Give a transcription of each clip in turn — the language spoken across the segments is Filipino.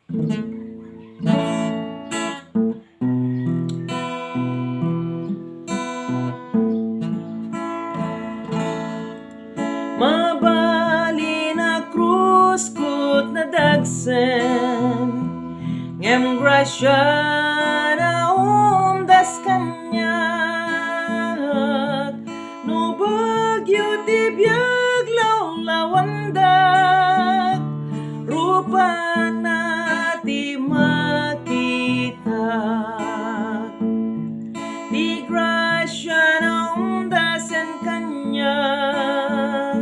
Mabali na krus kud nadagsen, ngem grasya na umdas kanyak, no bagyo ti biag lawlawandak, rupa na ti makita. Di grasya na umdasen kanyak,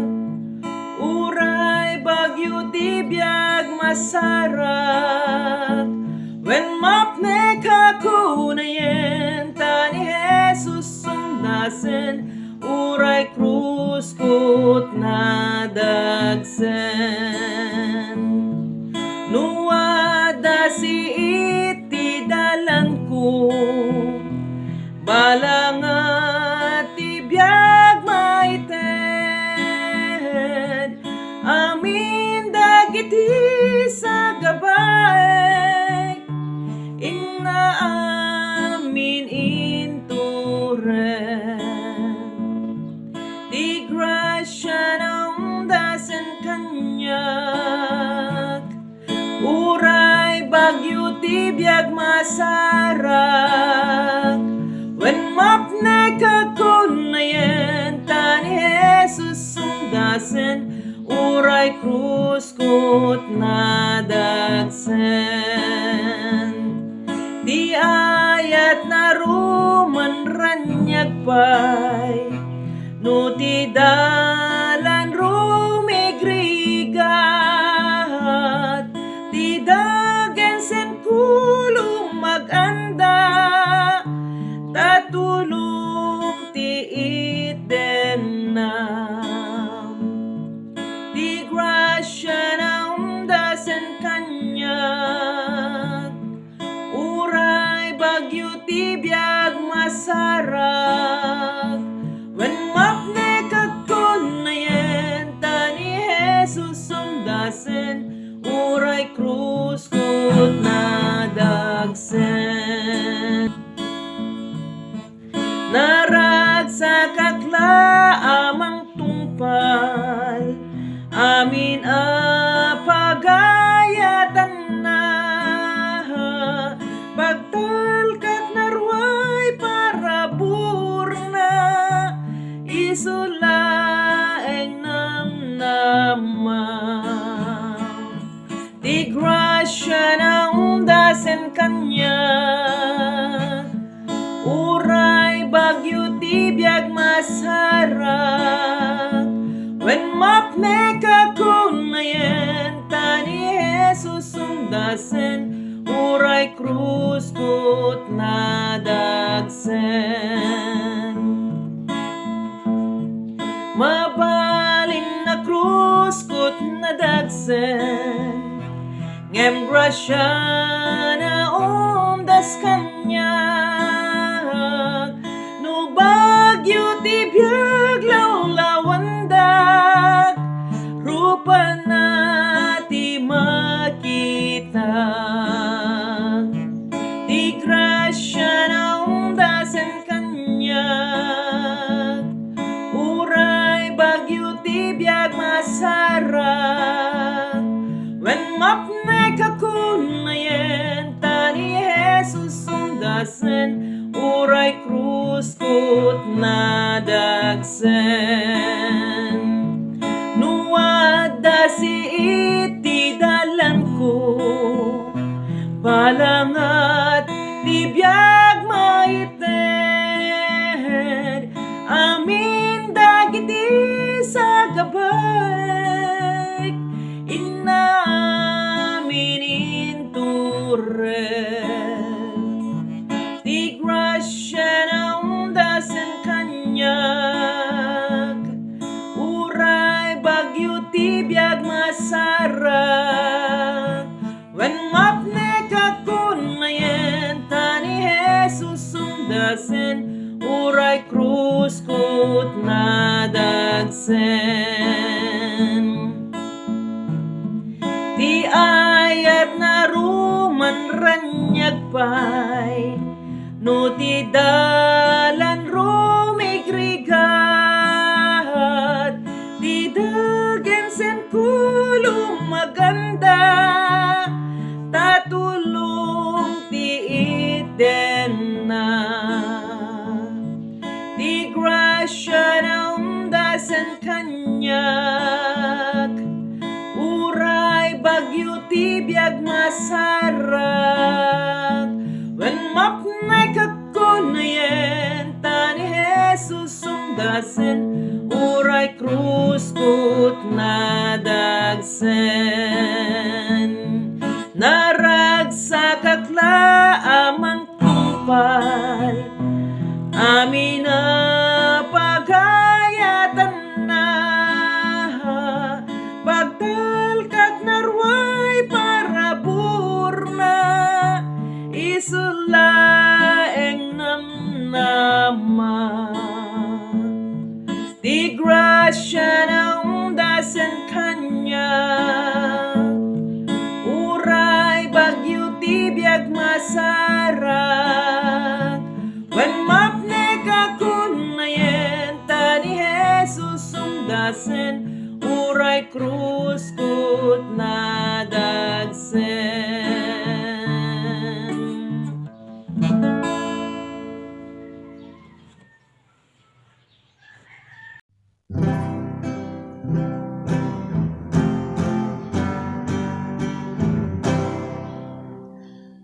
uray bagyo ti biag masarak, wen mapne kakunayen ta ni Jesus umdasen, uray krus kud nadagsen. Nuada si iti dalan ko, balangat ti biag maited, amin dagiti sa gabay, inna amin inturen. Di grasya na umdasen kanyak, uray bagyo ti biag masarak, wen mapne kakunayen ta ni Jesus umdasen, uray krus kud nadagsen. Di ayat na ruman ranyag pay, no ti dalan rumigrigat, ti dagen sen kulo maganda, tatulong ti idenam. Di grasya na umdasen kanyak, uray bagyo ti biag masarak, wen mapne kakunayen ta ni Jesus umdasen, uray krus kud nadagsen. Naragsak akla amang tungpal, amin a pagayatan na, pagtalkat narway para burna, isulaeng namnamam. Di grasya na umdasen kanyak, uray bagyo ti biag masarak, wen mapne kakunayen ta ni Jesus umdasen, uray krus kud nadagsen. Mabalin na krus kud nadagsen, ngem grasya na umdas kanyak, no bagyo ti biag lawlawandak, rupa na ti makita. Di grasya na umdasen kanyak, uray bagyo ti biag masarak, wen mapne kakunayen ta ni Jesus umdasen, uray krus kud nadagsen. Nuada si iti dalan ko, balangat ti biag maited, amin dagiti sa gabay, inna amin inturen. Di grasya na umdasen kanyak, uray bagyo ti biag masarak, wen mapne kakunayen ta ni Jesus umdasen, uray krus kud nadagsen. Di ayat na manranyag pay no ti dalan rumigrigat di dagen sen kulo maganda tatulong ti iden na di grasya na umdasan kanyak uray bagyo ti biag masarak when mapnay kakunayen ta ni Jesus umdasan uray krus kut nadagsen naragsak akla amang tungpal amin na pagayatan na pagdalkag narway para burna isulaeng namnama di grasya na umdasan kanya uray bagyo ti biag masarak when mapne kakunayen ta ni Jesus umdasen uray krus kut nadagsen.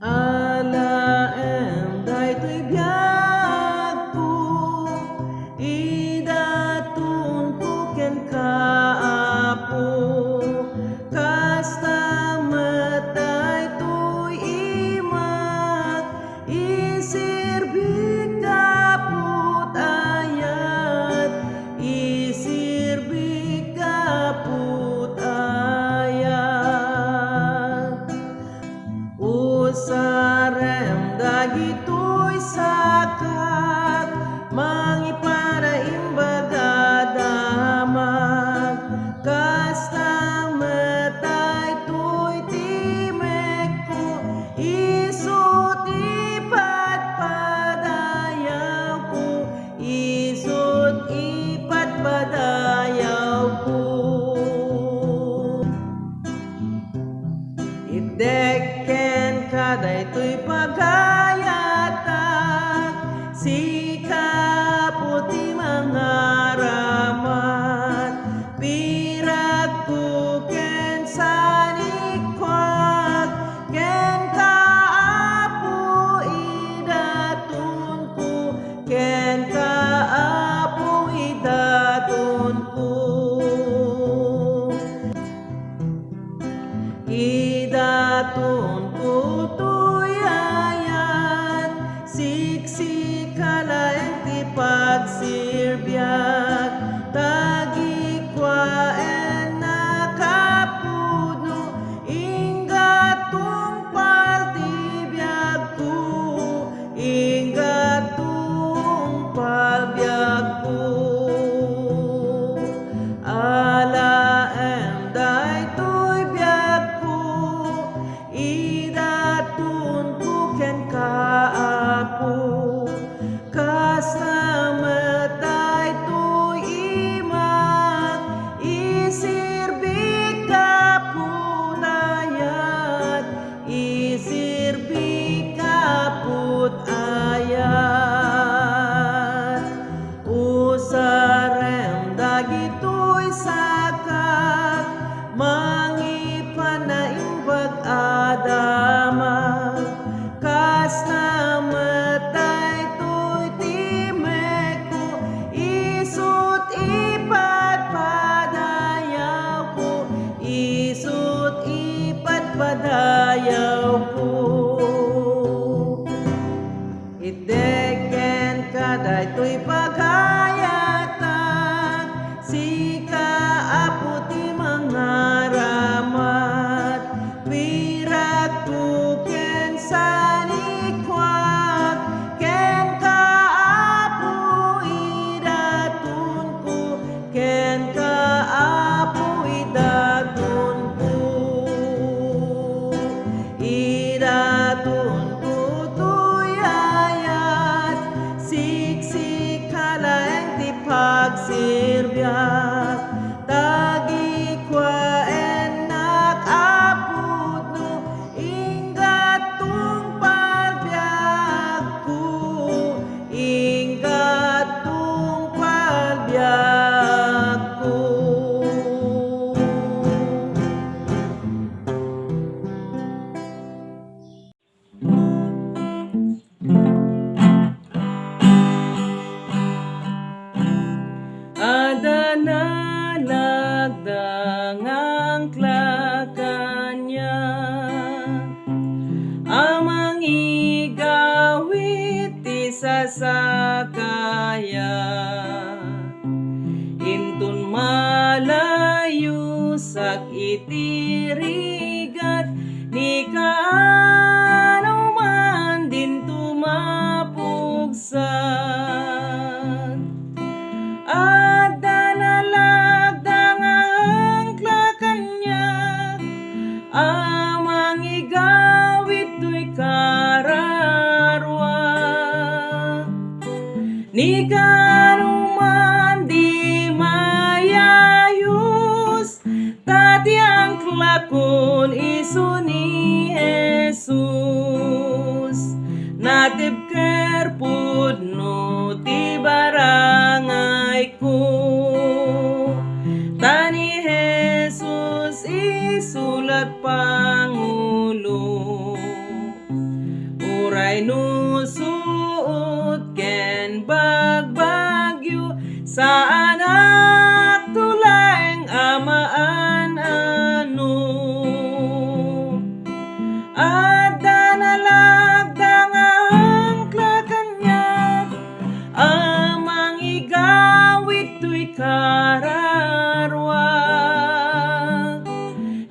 Alaem daytoy biag ko idatun ko ken kaapo kasta matay toy imat isirbi kaput ayat isirbi kaput ayat usarem dagitoy sakat mangipara imbaga damag kasta matay toy timek ko isut ipat padayaw ko isut ipat padayaw ko ideken kadaytoy pagayatan sikap ti mangaramat pirag ko ken sanikwag ken kaapo idatun ko ken kaapo idatun ko idatun ko tuyayan siksikalaeng ti pagsirbiyag tagi kwaen nakapuno ingat tungpal ti biag ko ingat tungpal biag ko alaem daytoy biag ko idatun ko ken kaapo kasta matay toy imat isirbi kaput ayat isirbi kaput ayat usarem dagitoy sakat mangipanaibag adamag kasta matay toy timek ko isut ipat padayaw ko isut ipat padayaw ko ideken kadaytoy pagayatan sikaapo ti mangaramat pirag ko ken sanikwag ken kaapo idatun ko ken kaapo idatun ko amang igawit to'y kararwa. Ni kanuman di mayayos, tati ang klakon isu ni Jesus. Natib kerpud no ti barangay ko, tani Jesus isulat Pangulo. Uray no suot ken bagbagyo, sa anak tulang amaan ano. Adda nalagdang ang klakanya, amang igawit to'y kararwa.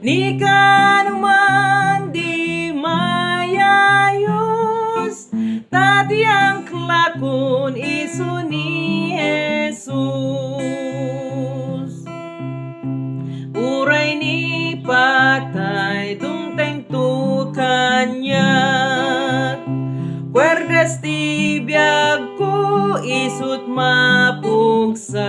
Ni kanuman di mayayos, tati ang klakon isu ni Jesus. Uray ni patay dumteng tu kanyak, kwerdes ti biag ko isut mapugsat.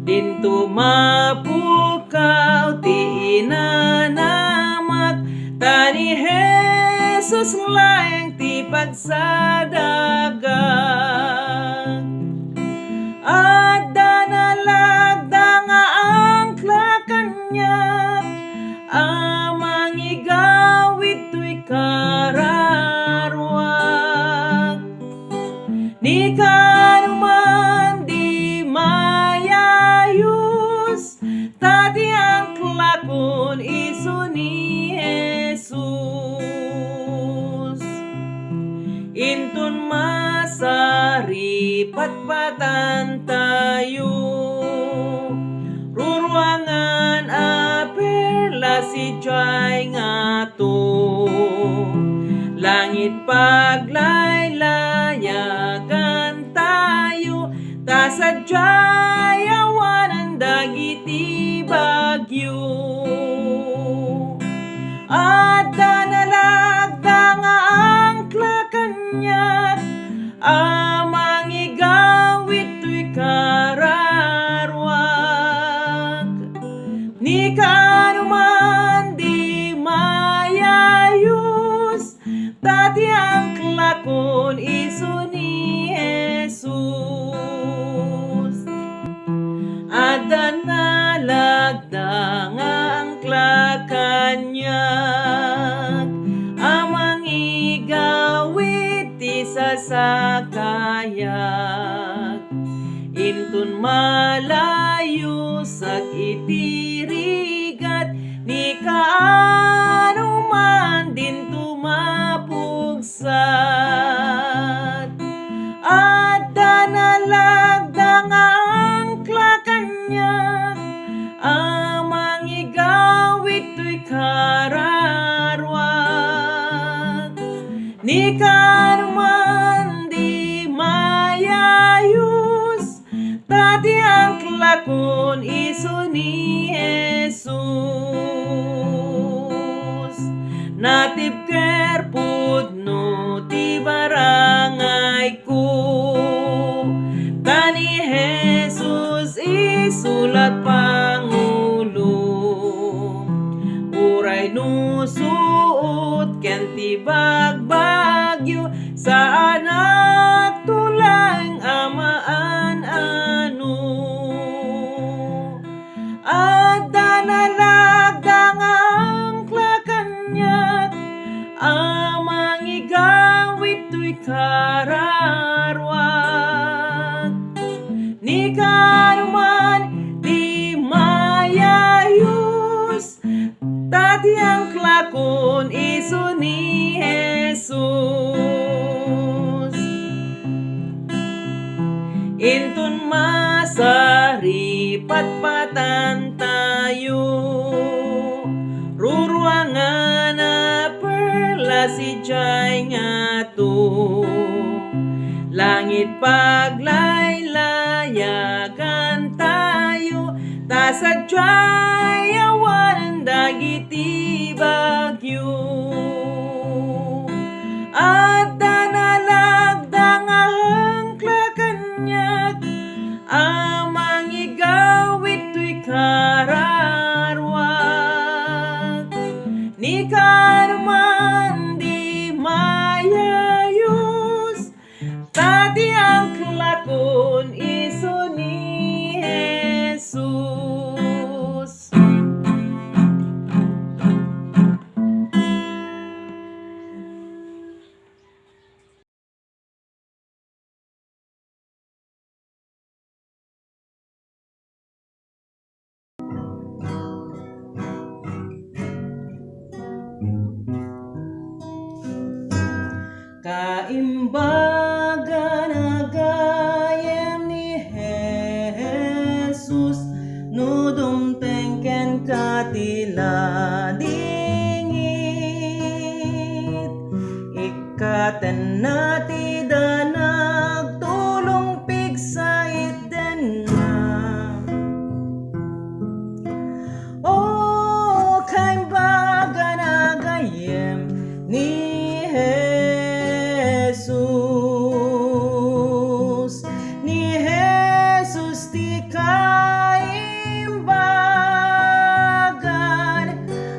Dinto mapukaw ti inanamak, tani Jesus laeng ti pagsadagang. Adda nalagdang ang klakanyak, amang igawit to'y kararwa. Ni kanuman di mayayos, tati ang klakon isu ni Jesus. Intun masari patpatan tayo, ruruangan aperla si Jai ngato. Langit paglaylayagan tayo, tasadyay awanan dagiti bagyo. Adda nalagdang ang klakanya, amang igawit to'y kararwag. Ni kanuman di mayayos, tati ang klakon isu ni Jesus. Adda nalagdang ang klakanyak, amang igawit ti sasakayak. Intun malayo sak itirigat, ni kaanuman din tumapugsat. Adda nalagdang ang klakanyak, amang igawit to'y kararwag. Ni kanuman di mayayos, tati ang klakon isu ni Jesus. Natib kerpud no ti barangay ko, tani Jesus isulat Pangulo. Uray no suot ken ti bagbagyo, sa anak tulang amaan ano. Adda nalagdang ang klakanyak, amang igawit to'y kararwag. Ni kanuman di mayayos, tati ang klakon isu ni Jesus. Intun masari patpatan tayo, ruruangan na perla si Jai ngato. Langit paglaylayagan tayo, sasadyay awan dagiti bagyo at danalagdang ahangkla kanyak amang igawit tuy kararwag ni kanuman di mayayos tati ang klakon iso ni Jesus. Kaimbaga na gayem ni Jesus no dumtengken katila dingit ikaten nati danag tulong pigsait den na oh kaimbaga na gayem ni Jesus ti kaimbagan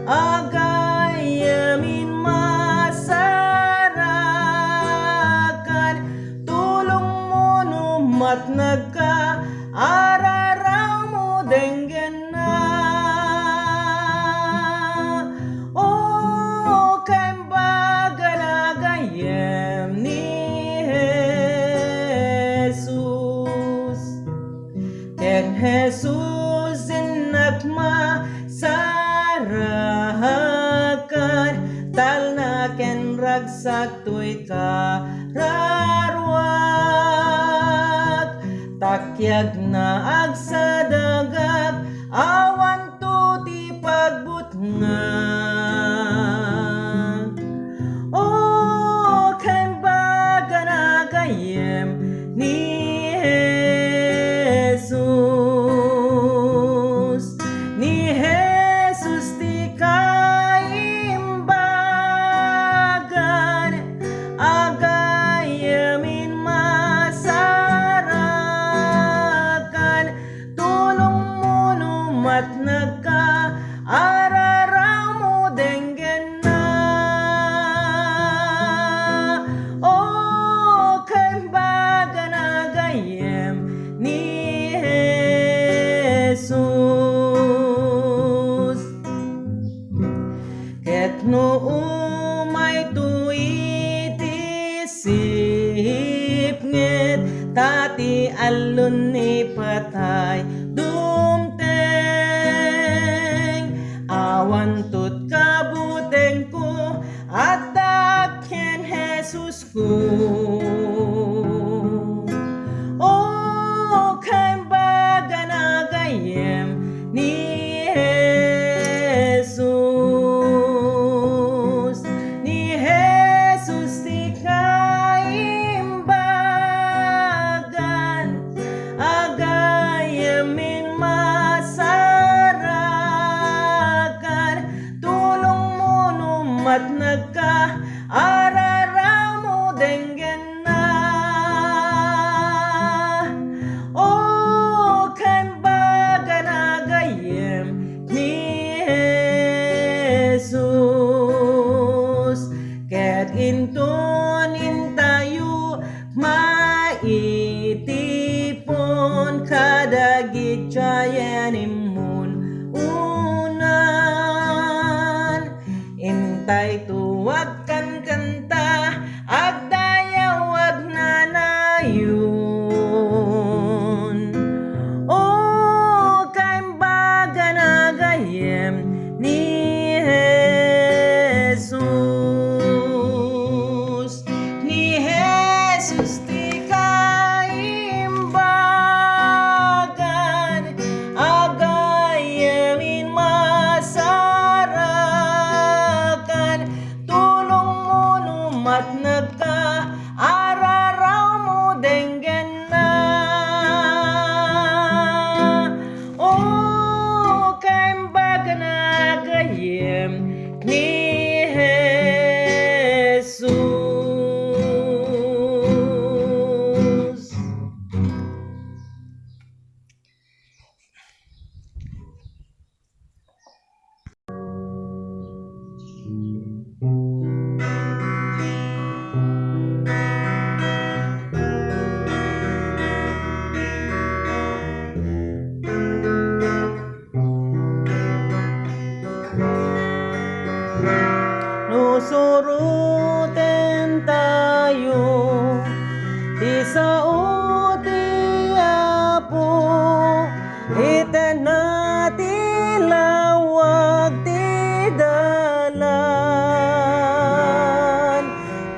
agayamin masarakan tulong mo numat nagka araraw mo denggen na oh kaimbagan agayem ni Ken Jesus inagma sarahakan talna ken ragsak tuy kararwag takyag na agsadagag awan to ti pagbutngag oh kaimbaga na gayem ni Jesus ti kaimbagan agayamin masarakan tulong mo numat nagka araraw mo denggen na oh kaimbagan agayem ni Jesus ket no umay tuiti sipnget tati alun ni patay dumteng awan tut kabuteng ko at dakyen Jesus ko oh kaimbaga na gayem ni Jesus ti kaimbagan agayamin masarakan tulong mo numat nagka araraw mo denggen na oh kaimbagan agayem ni Jesus ket inton intayo maitipon kadagit jayan imun unan intay tuwag kan kanta agdayawag nanayon oh kaimbagan agayem ni Jesus ti kaimbagan agayamin masarakan tulong ni Jesus. Nusuruten tayo di sa uti apo, iten nati lawag ti dalan,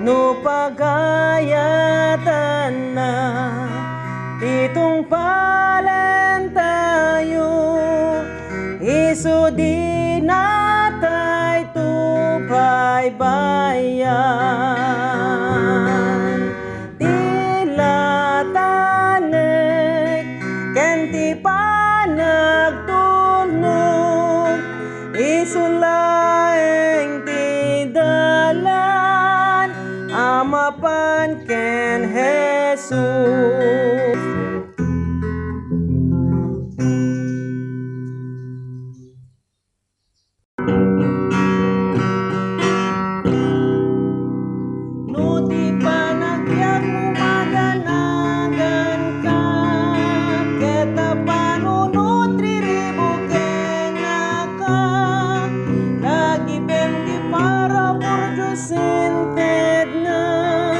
no pagayatan na itong palen tayo, iso di natay tupay bayan, tila tanek ken ti panagtulnog, iso laeng ti dalan amapan ken Jesus. Sinted na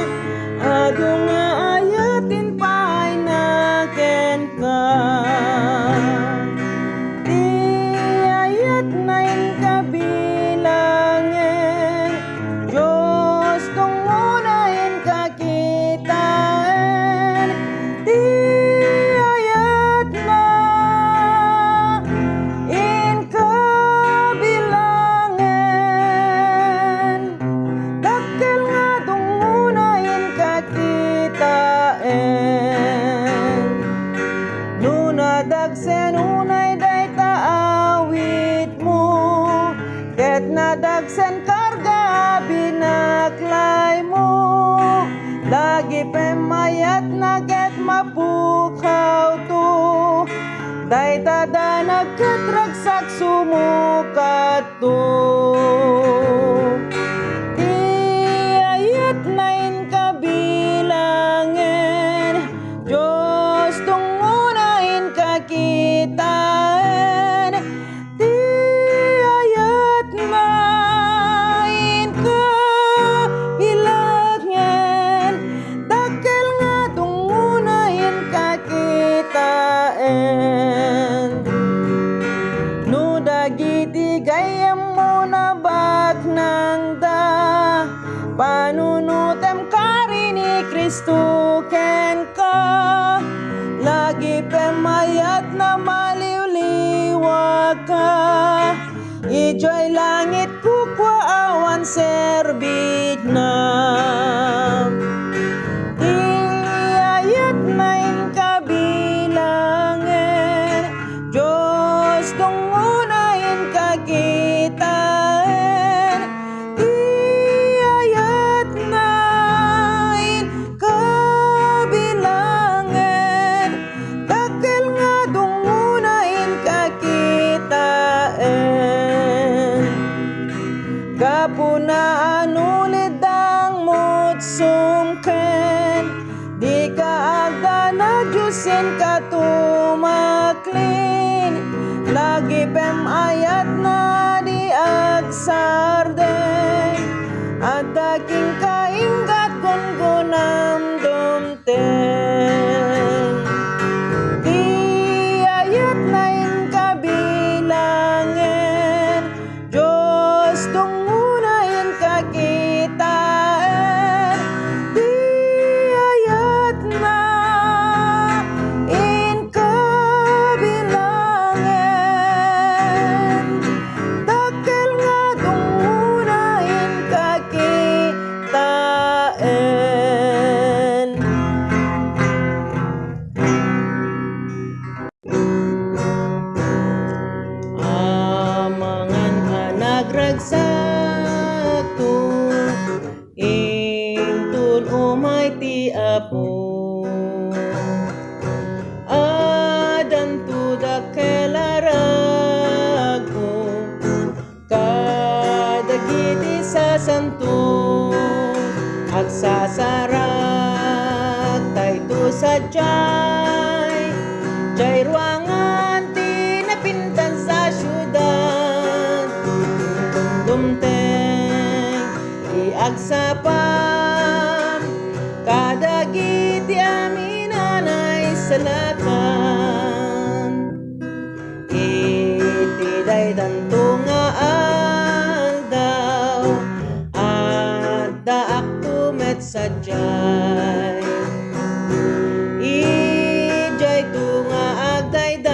adong nga ayatin pa'y naken ka, di ayat na kabilangen, Diyos tungunahin kakitain, di ayat na kabilangen, dakkel nga tungunahin kakitain, nunadagsen unay day taawit mo, ket nadagsen karga binaklay mo, lagi pemayat na ket mapukaw to, day tada nagkatragsak sumukat to, di ayat na kabilangen, Diyos tungunahin kakitain, di ayat na kabilangen, dakkel nga tungunahin kakitain, no dagiti gayam mo na bat nang da, panunutem kari ni Kristo ken ka, lagi pemayat na maliwliwag ka, ijoy langit kukwa awan serbik na, di ayat na kabilangen, Diyos tungunahin kakitain, di ayat na kabilangen, dakkel nga tungunahin kakitain, kapunaan ulit ang mutsumken, di ka agda na Diyosin katumaklin, lagi pemayat na di agsarden, at daking kainggat gungunam dumten, di ayat na kabilangen, Diyos tungunahin kakitain, di ayat na kabilangen, dakkel nga tungunahin kakitain. Amangan ka nagragsak tu ingtun umay ti Apo adan tu dakelarago kadagiti sa santo agsasarak tayto sadyay jay ruangan ti napintan sa syudad dumteng iagsapam kadagiti aminanay salakan iti daydanto nga aldaw adda akto met sadyay ijay tu nga agdaydayaw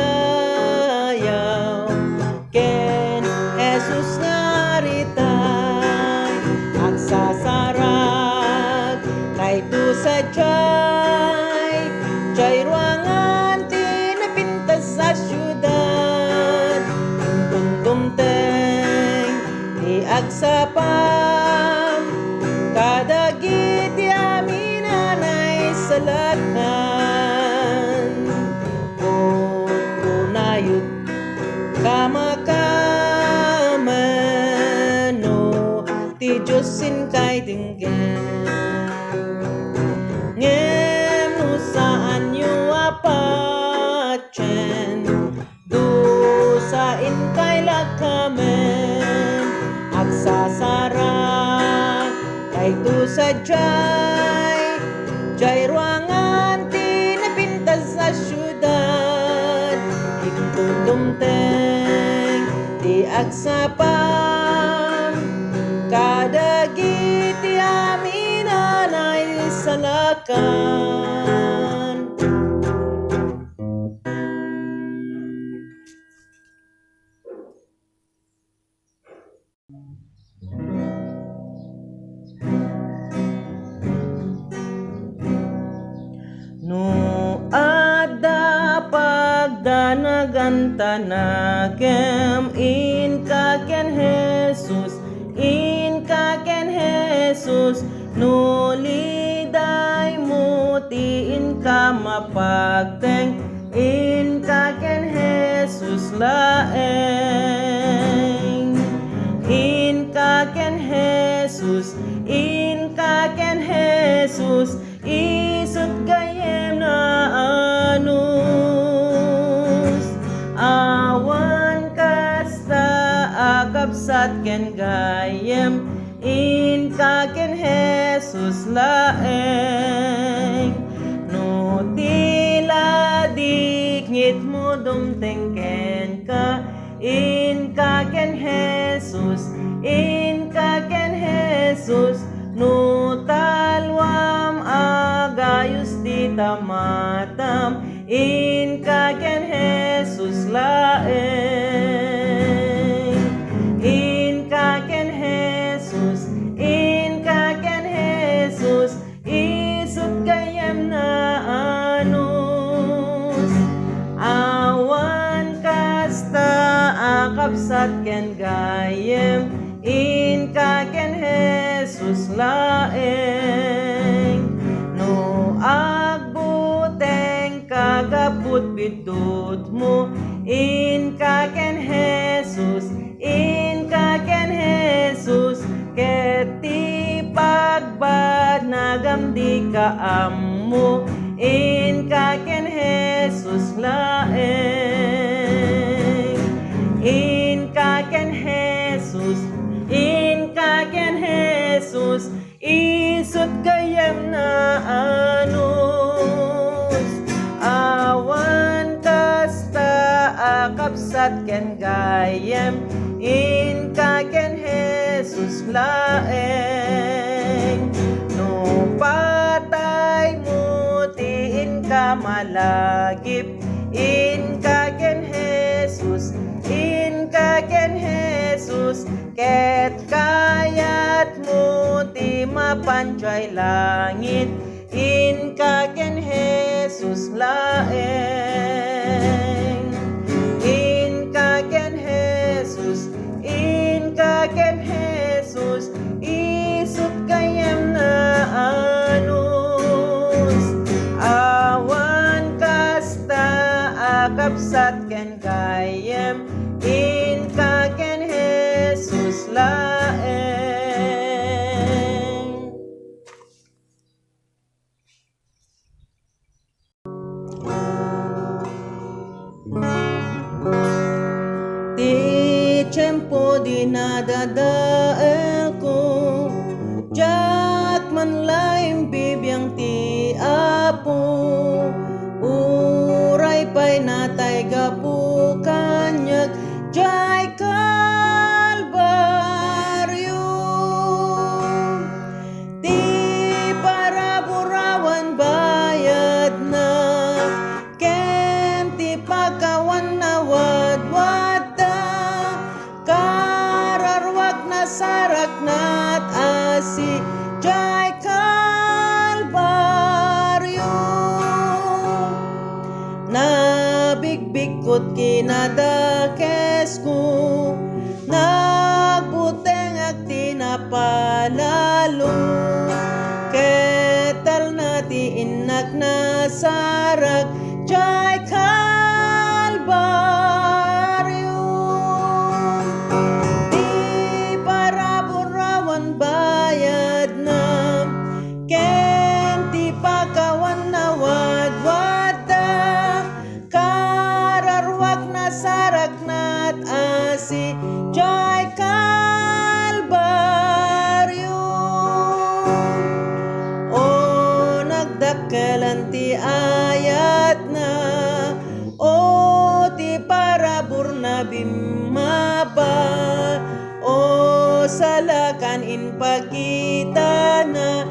ken Jesus nga ritay agsasarag kayto sadyay jay ruangan ti napintas sa syudad dumteng ti agsapam kadagiti aminanay salakan kunayod kamakamaano ti Diyos sin kay tinggen ngem no saan yu apatyen dusain kay lakamen agsasara kay tu sadyay jay ruangan ti napintas sa syudad ingtun dumteng ti agsapam kadagiti aminanay salakan. No adda pagdanagan tanagem in kaken Jesus no liday mo ti in ka mapagteng in kaken Jesus laeng in kaken Jesus isut gayem na anus awan kasta akapsat ken gayem in kaken Jesus laeng no tila dikngit mo dumteng ken ka in kaken Jesus no talwam agayus di tamatam in kaken Jesus laeng in kaken Jesus isut gayem na anus awan kasta akapsat ken gayem in kaken Jesus laeng no agbuteng kagaput bidot mo in kaken Jesus keti pagbad nagamdi ka ammo in kaken Jesus laeng in kaken Jesus isut gayem na anus awan kasta akapsat ken gayem in kaken Jesus laeng no patay mo tiin ka malagip in kaken Jesus ket kayat mo ti mapanjay langit in kaken Jesus laeng in kaken Jesus at ken kayem in ka ken Jesus laeng. Ti tiyempo dinadadael ko, diyak man laing bibiyang ti Apo, uray pa'y natay gapu kanyag, diyay Kalbaryo. Ti paraburawan bayad na, ken ti pagkawan na wadwad da, kararwag na sarak nat asi, diyay Kalbaryo. Nabigbigkot kinadakes ko, nagbuteng at tinapalalo, ketal na ti inak na sarak, diyay Kalbaryo. Di paraburawan bayad na, ken ti pagkawan na wadwad da, kararwag na sarak nat asi, diyay Kalbaryo. O nagdakkelan ti ayat na, o ti parabur na bimaba, o salakan in pagkita na,